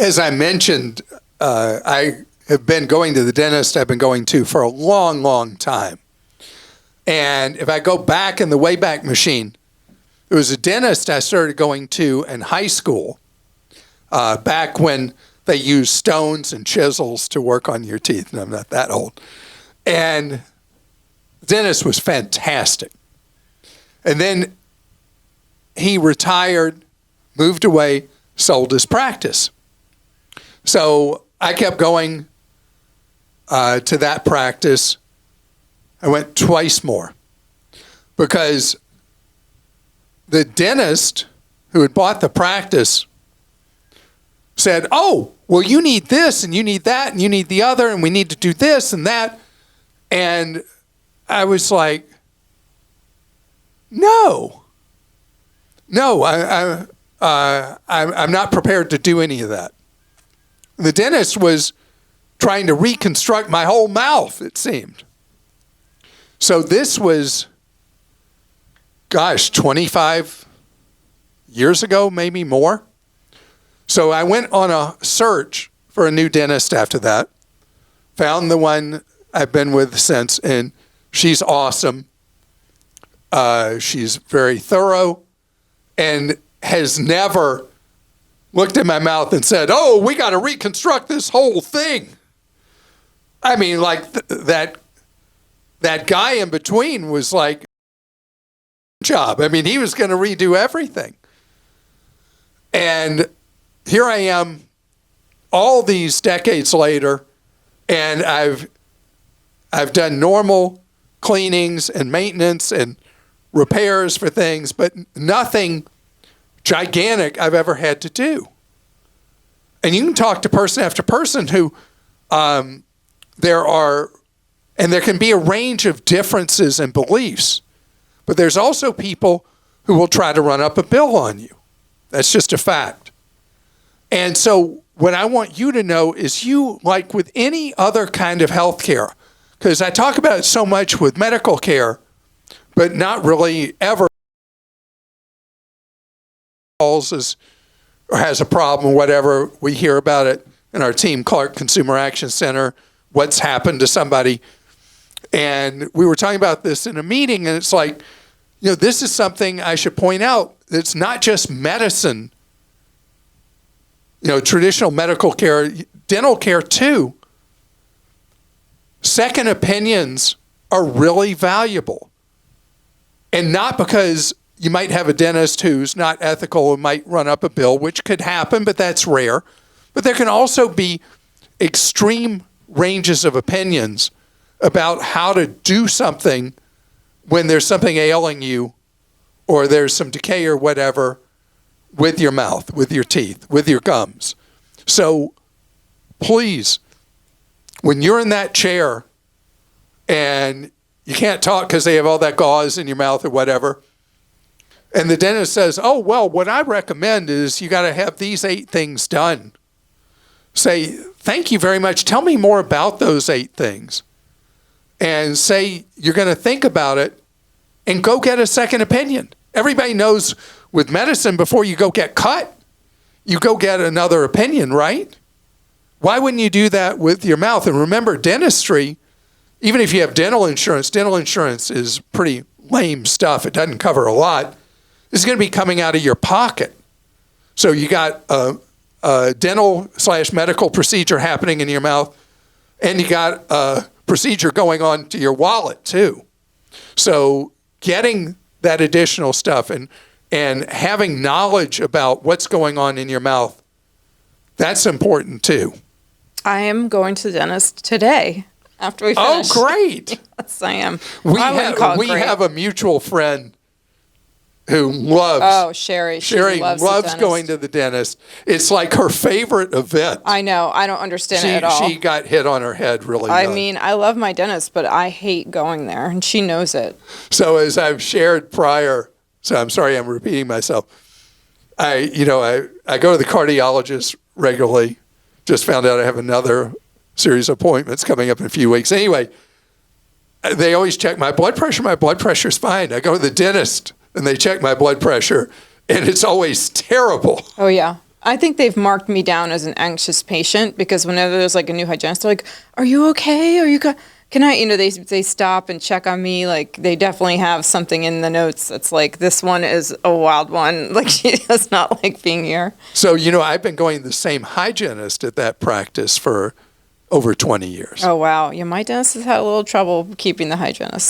As I mentioned, I have been going to the dentist I've been going to for a long, long time. And if I go back in the Wayback Machine, there was a dentist I started going to in high school, back when they used stones and chisels to work on your teeth. And I'm not that old. And the dentist was fantastic. And then he retired, moved away, sold his practice. So I kept going to that practice. I went twice more because the dentist who had bought the practice said, oh, well, you need this and you need that and you need the other and we need to do this and that. And I was like, no, I'm not prepared to do any of that. The dentist was trying to reconstruct my whole mouth, it seemed. So this was, 25 years ago, maybe more. So I went on a search for a new dentist after that, found the one I've been with since, and she's awesome. She's very thorough and has never looked in my mouth and said, oh, we got to reconstruct this whole thing. I mean, like that guy in between was like, job. I mean, he was going to redo everything. And here I am all these decades later, and I've done normal cleanings and maintenance and repairs for things, but nothing gigantic I've ever had to do. And you can talk to person after person who there can be a range of differences in beliefs, but there's also people who will try to run up a bill on you. That's just a fact. And so what I want you to know is you, like with any other kind of health care, because I talk about it so much with medical care, but not really ever or has a problem, whatever. We hear about it in our Team Clark Consumer Action Center, what's happened to somebody. And we were talking about this in a meeting, and it's like, this is something I should point out. It's not just medicine, traditional medical care, dental care too. Second opinions are really valuable. And not because you might have a dentist who's not ethical and might run up a bill, which could happen, but that's rare. But there can also be extreme ranges of opinions about how to do something when there's something ailing you or there's some decay or whatever with your mouth, with your teeth, with your gums. So please, when you're in that chair and you can't talk because they have all that gauze in your mouth or whatever, and the dentist says, oh, well, what I recommend is you got to have these 8 things done. Say, thank you very much. Tell me more about those 8 things. And say you're going to think about it and go get a second opinion. Everybody knows with medicine, before you go get cut, you go get another opinion, right? Why wouldn't you do that with your mouth? And remember, dentistry, even if you have dental insurance is pretty lame stuff. It doesn't cover a lot. It's going to be coming out of your pocket. So you got a dental/medical procedure happening in your mouth, and you got a procedure going on to your wallet too. So getting that additional stuff and having knowledge about what's going on in your mouth, that's important too. I am going to the dentist today after we finish. Oh, great. Yes, I am. We have a mutual friend who loves. Oh, Sherry. Sherry loves going to the dentist. It's like her favorite event. I know. I don't understand it at all. She got hit on her head really young. I mean, I love my dentist, but I hate going there, and she knows it. So as I've shared prior, so I'm sorry I'm repeating myself, I go to the cardiologist regularly. Just found out I have another series of appointments coming up in a few weeks. Anyway, they always check my blood pressure. My blood pressure's fine. I go to the dentist, and they check my blood pressure, and it's always terrible. Oh, yeah. I think they've marked me down as an anxious patient because whenever there's like a new hygienist, they're like, "Are you okay? Are you can I?" You know, they stop and check on me. Like they definitely have something in the notes that's like, "This one is a wild one. Like she does not like being here." So, I've been going to the same hygienist at that practice for over 20 years. Oh wow, yeah, my dentist has had a little trouble keeping the hygienist.